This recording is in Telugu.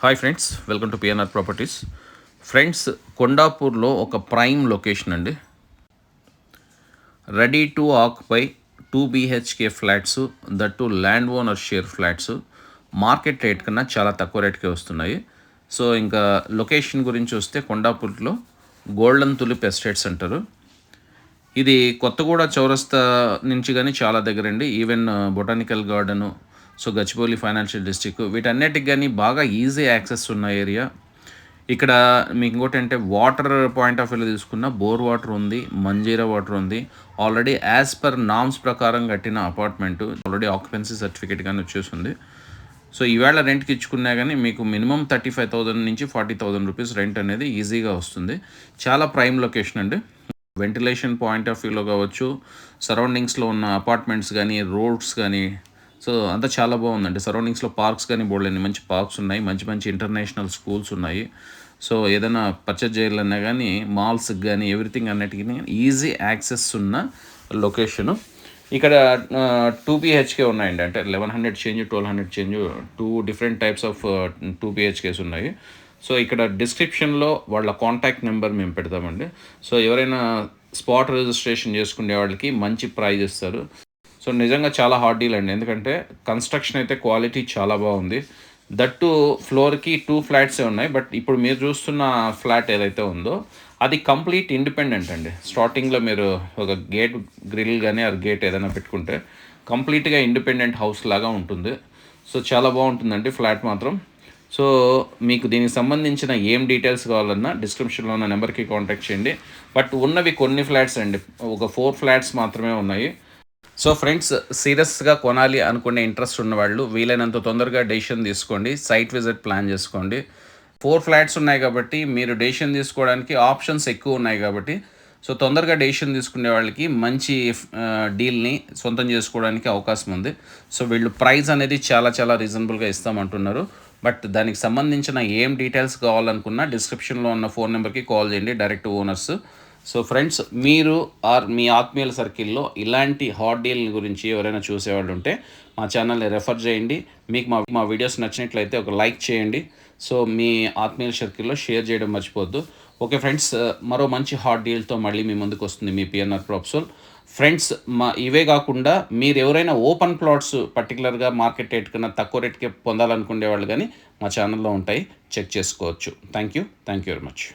Hi friends, welcome to PNR properties. Friends, కొండాపూర్లో ఒక ప్రైమ్ లొకేషన్ అండి. Ready to occupy 2 BHK flats, that too land owner share flats market rate కన్నా చాలా తక్కువ రేట్కే వస్తున్నాయి. సో ఇంకా లొకేషన్ గురించి వస్తే కొండాపూర్లో గోల్డెన్ తులిప్ ఎస్టేట్స్ అంటారు. ఇది కొత్తగూడ చౌరస్తా నుంచి కానీ చాలా దగ్గరండి. Even botanical garden, so Gachibowli financial district, వీటన్నిటికి కానీ బాగా ఈజీ యాక్సెస్ ఉన్న ఏరియా. ఇక్కడ మీకు ఇంకోటి అంటే వాటర్ పాయింట్ ఆఫ్ వ్యూలో తీసుకున్న బోర్ వాటర్ ఉంది, మంజీరా వాటర్ ఉంది. ఆల్రెడీ యాజ్ పర్ నామ్స్ ప్రకారం కట్టిన అపార్ట్మెంటు, ఆల్రెడీ ఆక్యుపెన్సీ సర్టిఫికేట్ కానీ వచ్చేసింది. సో ఈవేళ రెంట్కి ఇచ్చుకున్నా కానీ మీకు మినిమం 35,000 నుంచి 40,000 రూపీస్ రెంట్ అనేది ఈజీగా వస్తుంది. చాలా ప్రైమ్ లొకేషన్ అండి. వెంటిలేషన్ పాయింట్ ఆఫ్ వ్యూలో కావచ్చు, సరౌండింగ్స్లో ఉన్న అపార్ట్మెంట్స్ కానీ, రోడ్స్ కానీ, సో అంతా చాలా బాగుందండి. సరౌండింగ్స్లో పార్క్స్ కానీ బోల్డన్ని మంచి పార్క్స్ ఉన్నాయి, మంచి మంచి ఇంటర్నేషనల్ స్కూల్స్ ఉన్నాయి. సో ఏదైనా పర్చేజ్ చేయాలన్నా కానీ మాల్స్కి కానీ ఎవ్రీథింగ్ అన్నిటికీ ఈజీ యాక్సెస్ ఉన్న లొకేషను. ఇక్కడ 2 BHK ఉన్నాయండి. అంటే 1100 change, 1200 change, 2 different types of 2 BHKs ఉన్నాయి. సో ఇక్కడ డిస్క్రిప్షన్లో వాళ్ళ కాంటాక్ట్ నెంబర్ మేము పెడతామండి. సో ఎవరైనా స్పాట్ రిజిస్ట్రేషన్ చేసుకునే వాళ్ళకి మంచి ప్రైజ్ ఇస్తారు. సో నిజంగా చాలా హాట్ డీల్ అండి. ఎందుకంటే కన్స్ట్రక్షన్ అయితే క్వాలిటీ చాలా బాగుంది. దట్టు ఫ్లోర్కి 2 ఫ్లాట్సే ఉన్నాయి. బట్ ఇప్పుడు మీరు చూస్తున్న ఫ్లాట్ ఏదైతే ఉందో అది కంప్లీట్ ఇండిపెండెంట్ అండి. స్టార్టింగ్లో మీరు ఒక గేట్ గ్రిల్ కానీ ఆ గేట్ ఏదైనా పెట్టుకుంటే కంప్లీట్గా ఇండిపెండెంట్ హౌస్ లాగా ఉంటుంది. సో చాలా బాగుంటుందండి ఫ్లాట్ మాత్రం. సో మీకు దీనికి సంబంధించిన ఏం డీటెయిల్స్ కావాలన్నా డిస్క్రిప్షన్లో ఉన్న నెంబర్కి కాంటాక్ట్ చేయండి. బట్ ఉన్నవి కొన్ని ఫ్లాట్స్ అండి, ఒక 4 ఫ్లాట్స్ మాత్రమే ఉన్నాయి. సో ఫ్రెండ్స్, సీరియస్గా కొనాలి అనుకునే ఇంట్రెస్ట్ ఉన్నవాళ్ళు వీలైనంత తొందరగా డెసిషన్ తీసుకోండి. సైట్ విజిట్ ప్లాన్ చేసుకోండి. 4 ఫ్లాట్స్ ఉన్నాయి కాబట్టి మీరు డెసిషన్ తీసుకోవడానికి ఆప్షన్స్ ఎక్కువ ఉన్నాయి కాబట్టి, సో తొందరగా డెసిషన్ తీసుకునే వాళ్ళకి మంచి డీల్ని సొంతం చేసుకోవడానికి అవకాశం ఉంది. సో వీళ్ళు ప్రైస్ అనేది చాలా చాలా రీజనబుల్గా ఇస్తామంటున్నారు. బట్ దానికి సంబంధించిన ఏం డీటెయిల్స్ కావాలనుకున్నా డిస్క్రిప్షన్లో ఉన్న ఫోన్ నెంబర్కి కాల్ చేయండి, డైరెక్ట్ ఓనర్స్. సో ఫ్రెండ్స్, మీరు ఆర్ మీ ఆత్మీయుల సర్కిల్లో ఇలాంటి హాట్ డీల్ గురించి ఎవరైనా చూసేవాళ్ళు ఉంటే మా ఛానల్ని రెఫర్ చేయండి. మీకు మా వీడియోస్ నచ్చినట్లయితే ఒక లైక్ చేయండి. సో మీ ఆత్మీయుల సర్కిల్లో షేర్ చేయడం మర్చిపోవద్దు. ఓకే ఫ్రెండ్స్, మరో మంచి హాట్ డీల్తో మళ్ళీ మీ ముందుకు వస్తుంది మీ పిఎన్ఆర్ ప్రాపర్టీస్. ఫ్రెండ్స్, ఇవే కాకుండా మీరు ఎవరైనా ఓపెన్ ప్లాట్స్ పర్టికులర్గా మార్కెట్ రేట్ కన్నా తక్కువ రేట్కి పొందాలనుకునే వాళ్ళు కానీ మా ఛానల్లో ఉంటాయి, చెక్ చేసుకోవచ్చు. Thank you very much.